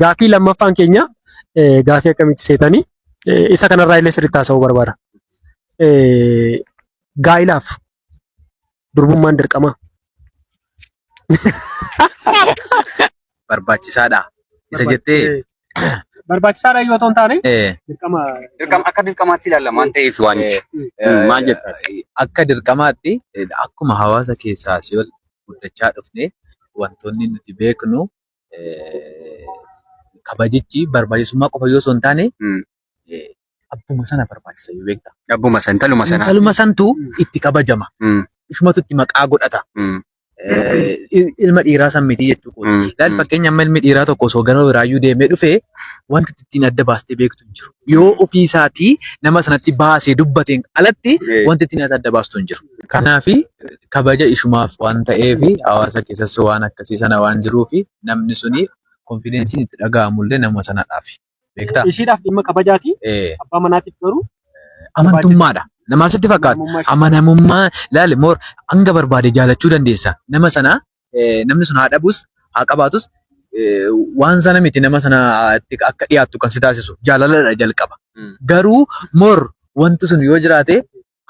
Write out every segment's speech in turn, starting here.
Gaaffii lammaffaan keenya gaaffii akkamitti seetanii isa kanarraa illee sirriitti haasa'uu barbaada. Gaa'ilaaf durbummaan dirqama. Barbaachisaadha. Isa jettee barbaachisaadha yoo ta'u taane dirqama akka dirqamaatti ilaalama waan ta'eef waanichi. Maal jettaa? Akka dirqamaatti akkuma hawaasa keessaa si ol guddachaa dhufne wantoonni nuti beeknu kabajichi barbaachisummaa qofa yoo osoo hin taane abbuma sana barbaachisa yoo beekta. Abbuma sana taluma sana. Taluma santu itti kabajama. Ishumatu itti maqaa godhata. Ilma dhiiraa san miti jechuudha. Ilaali fakkeenya amma ilmi dhiiraa tokko osoo gara biraayyuu deemee dhufee wanti ittiin adda baastee beektu hin jiru. Yoo ofii isaatii nama sanatti baasee dubbateen alatti wanti ittiin adda baastu hin jiru. Kanaafi kabaja ishumaaf waan ta'eef hawaasa keessas waan akkasii sana waan jiruufi namni suni konfidensiin itti dhaga'amullee nama sanadhaafi. Beektaa? Ishiidhaaf dhimma kabajaati. Abbaa manaatiif garuu amantummaadha. Namaaf sitti fakkaata. Amanamummaa ilaali moor hanga barbaade jaalachuu dandeessa. Nama sana namni sun haa dhabus haa qabaatus waan sana miti nama sana akka dhiyaattu kan si taasisu jaalaladha jalqaba. Garuu moor wanti sun yoo jiraate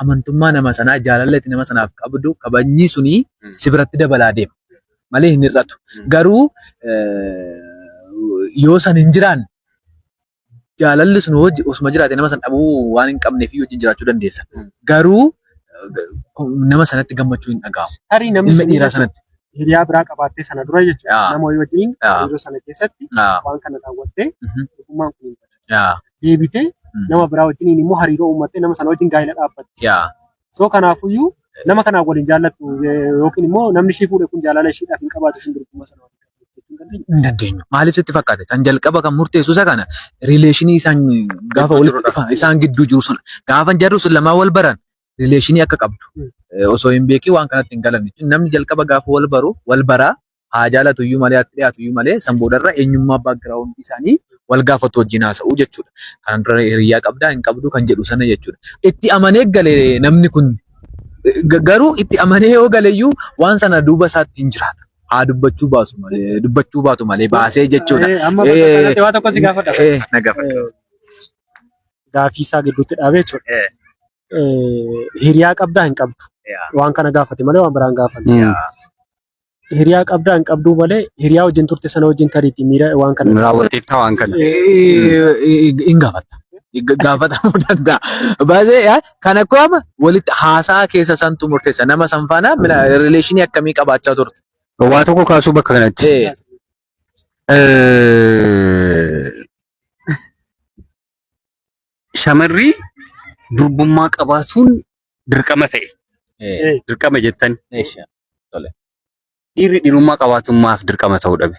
amantummaa nama sanaa jaalalatti nama sanaaf qabdu kabajni suni si biratti dabalaa deema. Malee hin hir'atu. Garuu yoo san hin jiraanne jaalalli sun osuma jiraate nama san dhabuu waan hin qabneef wajjin jiraachuu dandeessa. Garuu nama sanatti gammachuu hin dhaga'amu. Tarii namni Ilma dhiiraa sanatti. hiriyaa biraa qabaattee sana dura jechuudha. Nama wajjin yeroo sana keessatti waan kana raawwattee dhugummaan kun deebitee nama biraa wajjin immoo hariiroo uummattee nama sana wajjin gaa'ela dhaabbatti. So kanaafuyyuu nama kanaan waliin jaallattu yookiin immoo namni ishii fuudhe kun jaalala ishiidhaaf hin qabaatu ishiin durgummaa sana hin dandeenyu. Maaliif sitti fakkaate? Kan jalqaba kan murteessu isa kana rileeshinii isaan gaafa walitti dhufan isaan gidduu jiru sun gaafa jarru sun lamaa wal baran rileeshinii akka qabdu osoo hin beekin waan kanatti hin galan jechuudha. Namni jalqaba gaafa wal baru wal baraa haa jaalatu iyyuu malee haa dhiyaatu iyyuu malee san boodarra eenyummaa baakgiraawundii isaanii wal gaafatu wajjin haasa'uu jechuudha. Kanaan dura hiriyaa qabdaa hin qabdu kan jedhu sana jechuudha. Itti amanee galee namni kun garuu itti amanee yoo galeeyyuu waan sana duuba isaatti hin jiraata. Haa dubbachuu baatu malee baasee jechuudha. Amma bakka waan tokko si gaafadha. Na gaafadha. Gaaffii isaa gidduutti dhaabee jechuudha. Hiriyaa qabdaa hin qabdu. Waan kana gaafate malee waan biraan gaafate. Hiriyaa qabdaa hin qabdu malee hiriyaa wajjin turte sana wajjin tariitti miira waan kana. Raawwateef ta'a waan kana. Hin gaafata. Gaafatamuu danda'a. Baasee kan akka walitti haasaa keessa santu murteessa. Nama san faana rileeshinii akkamii qabaachaa turte? Waa tokko kaasuu bakka kanatti. Shamarri durbummaa qabaatuun dirqama ta'e. Dirqama jettan. Dhiirri dhiirummaa qabaatuun maaf dirqama ta'uu dhabe?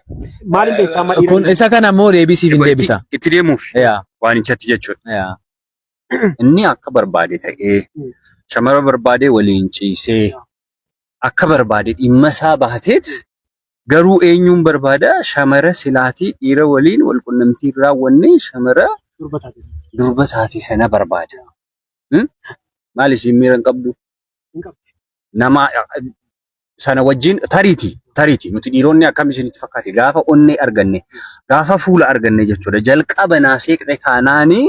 Maaliin beekama dhiirri? Kun isa kana moo deebisiif hin deebisa? Itti deemuuf waan inchatti jechuudha. Inni akka barbaade ta'ee shamara barbaade waliin ciisee akka barbaade dhimma isaa baateet garuu eenyuun barbaada shamara silaatii dhiira waliin wal qunnamtii raawwanne shamara durba taate sana barbaada. Maal isin miira hin qabdu? Nama sana wajjin tariiti nuti dhiironni akkam isinitti fakkaate gaafa onnee arganne gaafa fuula arganne jechuudha jalqaba naaseeqne taanaanii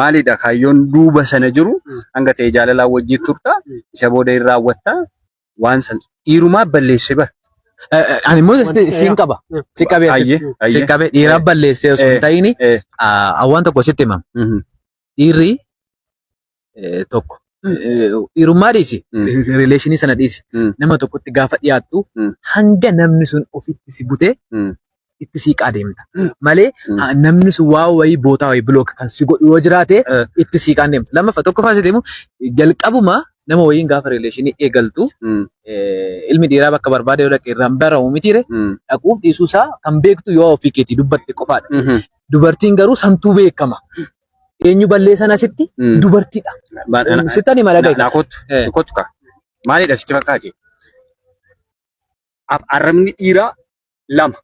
maalidha kaayyoon duuba sana jiru hanga ta'e jaalalaan wajjin turta isa booda hin raawwatta waan san dhiirumaa balleesse bar. Ani immoo siin qaba. Si qabee dhiiraa balleessee osoo hin ta'in waan tokko sitti himama. Dhiirri tokko dhiirummaa dhiisi. Rileeshinii sana dhiisi. Nama tokkotti gaafa dhiyaattu hanga namni sun ofitti si butee itti siiqaa deemta. Malee namni sun waa wayii bootaa wayii bilooka kan si godhu yoo jiraate itti siiqaan deemta. Lammaffaa tokkoffaa sitti himu jalqabuma nama wayiin gaafa rileeshinii eegaltu ilmi dhiiraa bakka barbaade yoo dhaqe irraan baramu mitiire dhaquuf dhiisuu isaa kan beektu yoo ofii keetii dubbatte qofaadha. Dubartiin garuu santuu beekama. Eenyu balleessan asitti dubartiidha. Sittani mala gahe. Kottu ka. Maalidha sitti fakkaate? Arrabni dhiiraa lama.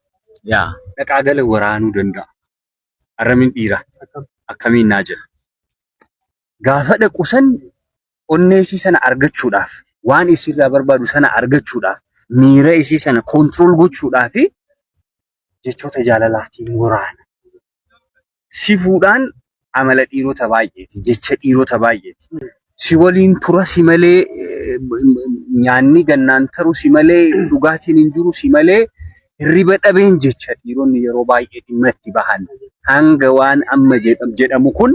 Dhaqaa gala waraanuu danda'a. Arrabni dhiiraa akkamiin naa jira. Gaafa dhaqu san onnee isii sana argachuudhaaf waan isirraa barbaadu sana argachuudhaaf miira isii sana koontirool gochuudhaaf jechoota jaalalaatiin waraana. Si fuudhaan amala dhiirota baay'eeti, jecha dhiirota baay'eeti. Si waliin tura si malee nyaanni gannaan taru si malee dhugaatiin hin jiru si malee hirriba dhabeen jecha dhiironni yeroo baay'ee dhimma itti bahan hanga waan amma jedhamu kun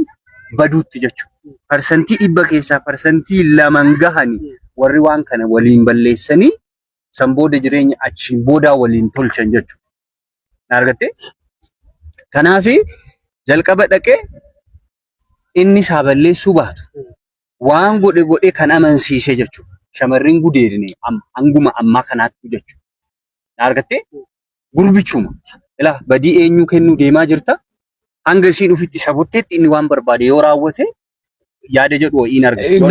baduutti jechuudha. Parsantii 100 keessaa parsantii 2 gahanii warri waan kana waliin balleessanii san booda jireenya achiin boodaa waliin tolchan jechuudha. Argattee? Kanaaf jalqaba dhaqee inni isaa balleessuu baatu waan godhe kan amansiise jechuudha. Shamarreen gudeedine hanguma ammaa kanaatti jechuudha. Argattee? Gurbichuma. Ilaa badii eenyu kennuu deemaa jirta? Hanga isiin ufitti sabutteetti inni waan barbaade yoo raawwate yaada jedhu wayiin argatu.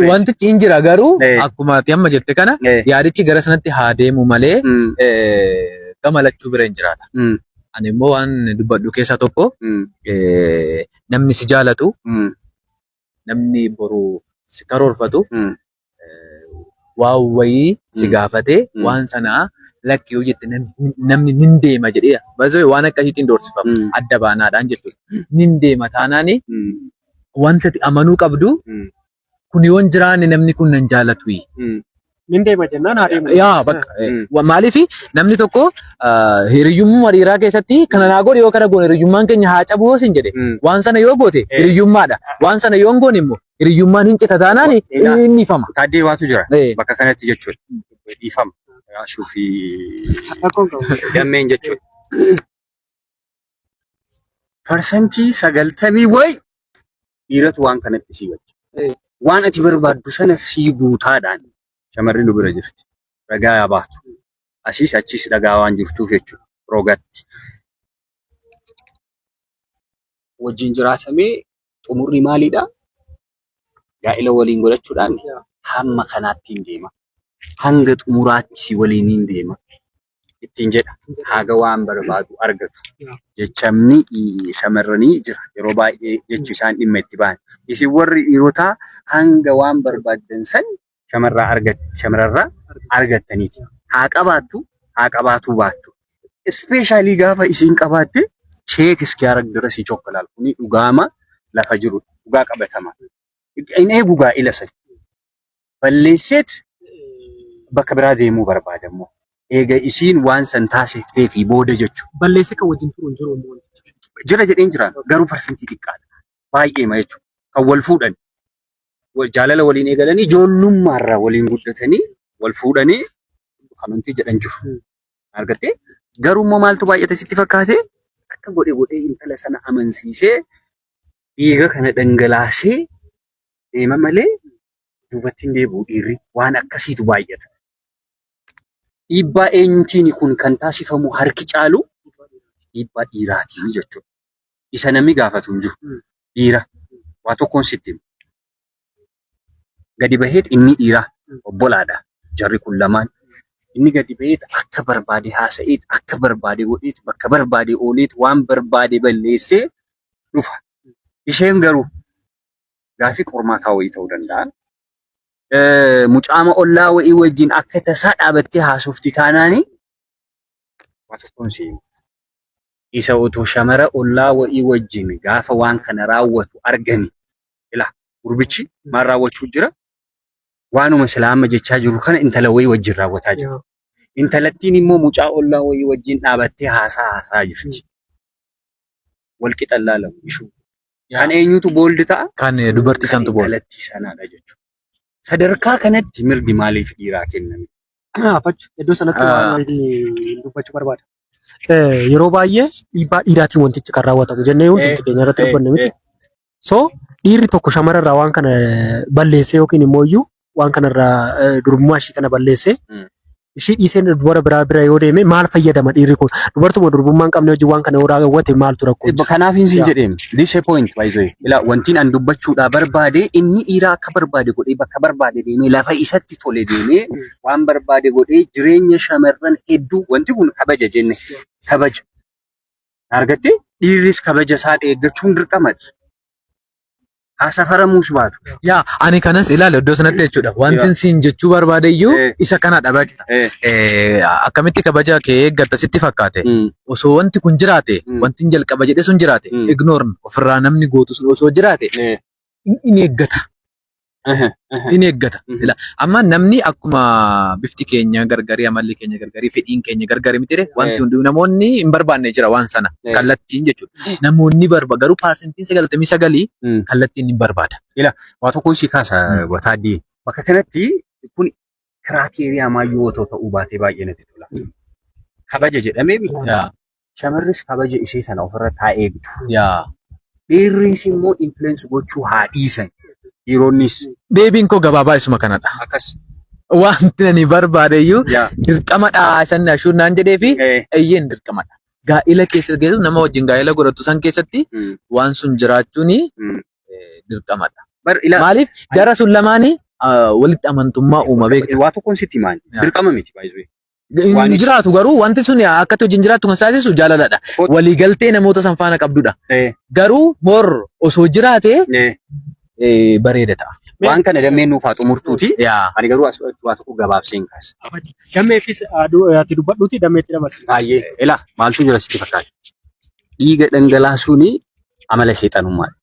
Wantichi hin jira garuu akkuma ati amma jette kana yaadichi gara sanatti haa deemu malee gamalachuu bira hin jiraata. Ani immoo waan dubbadhu keessaa tokko namni si jaalatu, namni boru si karoorfatu, waan wayii si gaafatee waan sanaa lakki yoo jette namni nin deema jedhee waan akkasiitiin doorsifama. Adda baanaadhaan jechuudha. Nin deema taanaani wanta amanuu qabdu kun yoo hin jiraanne namni kun nan jaalatu. Nin deema jennaan haa deemu. Yaa bakka maaliif namni tokko hiriyyummaa dhiiraa keessatti kana naa godhe yoo kana goone hiriyyummaan keenya haa cabu yoo sin jedhe waan sana yoo goote hiriyyummaadha. Waan sana yoo hin goone immoo hiriyyummaan hin cika taanaan inni ifama. Taaddee waatu jira bakka kanatti jechuudha. Ifama. Yaashuu fi gammeen jechuudha. Parsantii 90 wayi dhiiratu waan kanatti si wajji. Waan ati barbaaddu sana si guutaadhaan shamarri nu bira jirti. Ragaa yaa baatu. Asiis achiis dhagaa waan jirtuuf jechuudha. Roogatti. Wajjin jiraatamee xumurri maalidha? Gaa'ila waliin godhachuudhaan hamma kanaatti hin deema. Hanga xumuraatti waliin hin deema. Ittiin jedha. Haga waan barbaadu argatu. Jechamni shamarranii jira. Yeroo baay'ee jechi isaan dhimma itti ba'an. Isin warri dhiirotaa hanga waan barbaaddan san shamarrarraa argattaniiti. Haa qabaatu baattu. Ispeeshaalii gaafa isiin qabaatte sheek iskiyaara dura si chokkolaal. Kuni dhugaama lafa jiru. Dhugaa qabatama. Inni eegu gaa'ila sadi. Balleesseet bakka biraa deemuu barbaada immoo. Eega isiin waan san taasiftee fi booda jechuudha. Balleessee kan wajjin turu hin jiru immoo. Jira jedheen jiraan garuu parsantii xiqqaadha. Baay'eema jechuudha. Kan wal fuudhan. Jaalala waliin eegalanii ijoollummaarraa waliin guddatanii wal fuudhanii kamantii jedhan jiru. Argattee? Garuu immoo maaltu baay'ate sitti fakkaate? Akka godhee intala sana amansiisee dhiiga kana dhangalaasee deema malee duubatti hin deebi'u dhiirri waan akkasiitu baay'ata. Dhiibbaa eenyutiin kun kan taasifamu harki caalu dhiibbaa dhiiraatiin jechuudha. Isa namni gaafatu hin jiru. Dhiira waa tokkoon sitti himu. Gadi baheet inni dhiiraa obbolaadha. Jarri kun lamaan. Inni gadi baheet akka barbaade haasa'eet akka barbaade godheet bakka barbaade ooleet waan barbaade balleessee dhufa. Isheen garuu gaafii qormaataa wayii ta'uu danda'a. Mucaama ollaa wayii wajjin akka tasaa dhaabattee haasofti taanaani waa tokkoon si himu. Isa otoo shamara ollaa wayii wajjin gaafa waan kana raawwatu argani. Ilaa gurbichi maal raawwachuu jira? Waanuma silaama jechaa jiru kana intala wayii wajjin raawwataa jira. Intalattiin immoo mucaa ollaa wayii wajjin dhaabattee haasaa jirti. Wal qixa laalamu ishuu. Kan eenyutu booldi ta'a? Kan dubartii santu booldi. Intalattii sanaadha jechuudha. Sadarkaa kanatti mirgi maaliif dhiiraa kenname? Afachu iddoo sanatti waan dubbachuu barbaada. Yeroo baay'ee dhiibbaa dhiiraatiin wantichi kan raawwatamu jennee hundi keenya irratti dubbanne miti. So dhiirri tokko shamarrarraa waan kana balleessee yookiin immoo iyyuu waan kanarraa durbummaa ishii kana balleessee ishii dhiisee dubara bira yoo deeme maal fayyadama dhiirri kun? Dubartuma durbummaa hin qabne wajjin waan kana yoo raawwate maaltu rakkoo? Kanaaf hin siin jedheem. This a point by the way. Ilaa wantiin an dubbachuudhaa barbaade inni dhiiraa akka barbaade godhee bakka barbaade deemee lafa isatti tole deemee waan barbaade godhee jireenya shamarran hedduu wanti kun kabaja jenne kabaja. Argattee dhiirris kabaja isaa eeggachuun dirqamadha. haasafaramuus baatu. Yaa ani kanas ilaale iddoo sanatti jechuudha. Wanti siin jechuu barbaade iyyuu isa kanadha beekta. Akkamitti kabaja kee eeggatta sitti fakkaate. Osoo wanti kun jiraate, wanti jalqaba jedhe sun jiraate, ignore ofirraa namni gootu sun osoo jiraate in eeggata. In eeggata. Amma namni akkuma bifti keenya gargari, amalli keenya gargari, fedhiin keenya gargari miti wanti hundi namoonni hin barbaanne jira waan sana kallattiin jechuudha. Namoonni barbaada garuu parsentiin 99 kallattiin hin barbaada. Waa tokko si kaasa Wataaddii bakka kanatti kun kiraateeriyaa maayyoo otoo ta'uu baatee baay'ee natti tola. Kabaja jedhamee shamarris kabaja ishee sana ofirra haa eegdu. Dhiirris immoo influence gochuu haa dhiisan. Dhiironnis deebiin koo gabaabaa isuma kanadha. Akkas wanti ani barbaade iyyuu dirqamadha isan ashuun naan jedhee fi eeyyeen dirqamadha. Gaa'ila keessatti nama wajjin gaa'ila godhatu san keessatti waan sun jiraachuun dirqamadha. Maaliif jara sun lamaanii walitti amantummaa uuma beekta. Waa tokkoon sitti maali? Dirqama miti baay'ee. Hin jiraatu garuu wanti sun akkatti wajjin jiraatu kan saasisu jaaladha. Waliigaltee namoota san faana qabdudha. Garuu mor osoo jiraate bareeda ta'a. Waan kana dammeen nuuf haa xumurtuuti. Ani garuu waa tokko gabaabseen kaasa. Dammeefis ati dubbadhuuti dammeetti dabarsi. Baay'ee ilaa maaltu jira sitti fakkaata? Dhiiga dhangalaasuun amala seexanummaadha.